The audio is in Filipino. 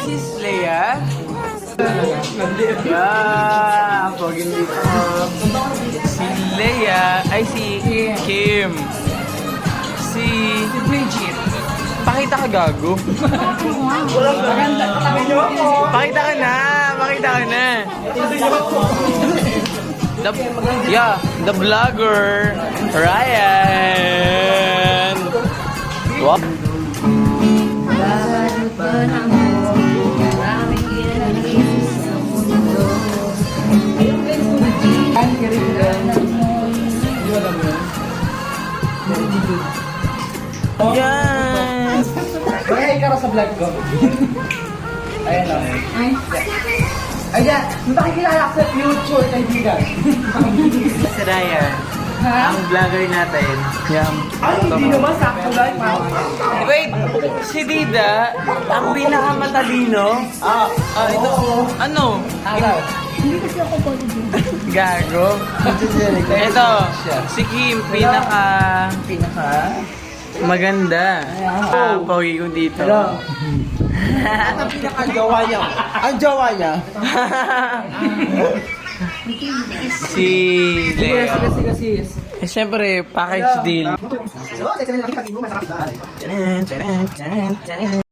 Sis Leia. Yeah, poging dito. Si Leia, ay si Kim. Si Bridget. Pakita ka gago. Pakita ka na, pakita ka na. The vlogger, Ryan. Wow. Yan. Bagay ka sa vlog ko. Ayan lang. Ayan, makikilala ka sa future kaibigan. Si Ryan, ang vlogger natin. Yan. Ay, hindi naman sakto lang. Wait, si Dida, ang pinakamatalino. Ito, ano? Araw. Gago. Ito, si Kim, pinaka maganda. Pogi ko dito. At ang pinaka-jowa niya. Ang jowa niya. Si Leo. Sige. Siyempre, package deal. So, teka lang, nakikita mo masarap.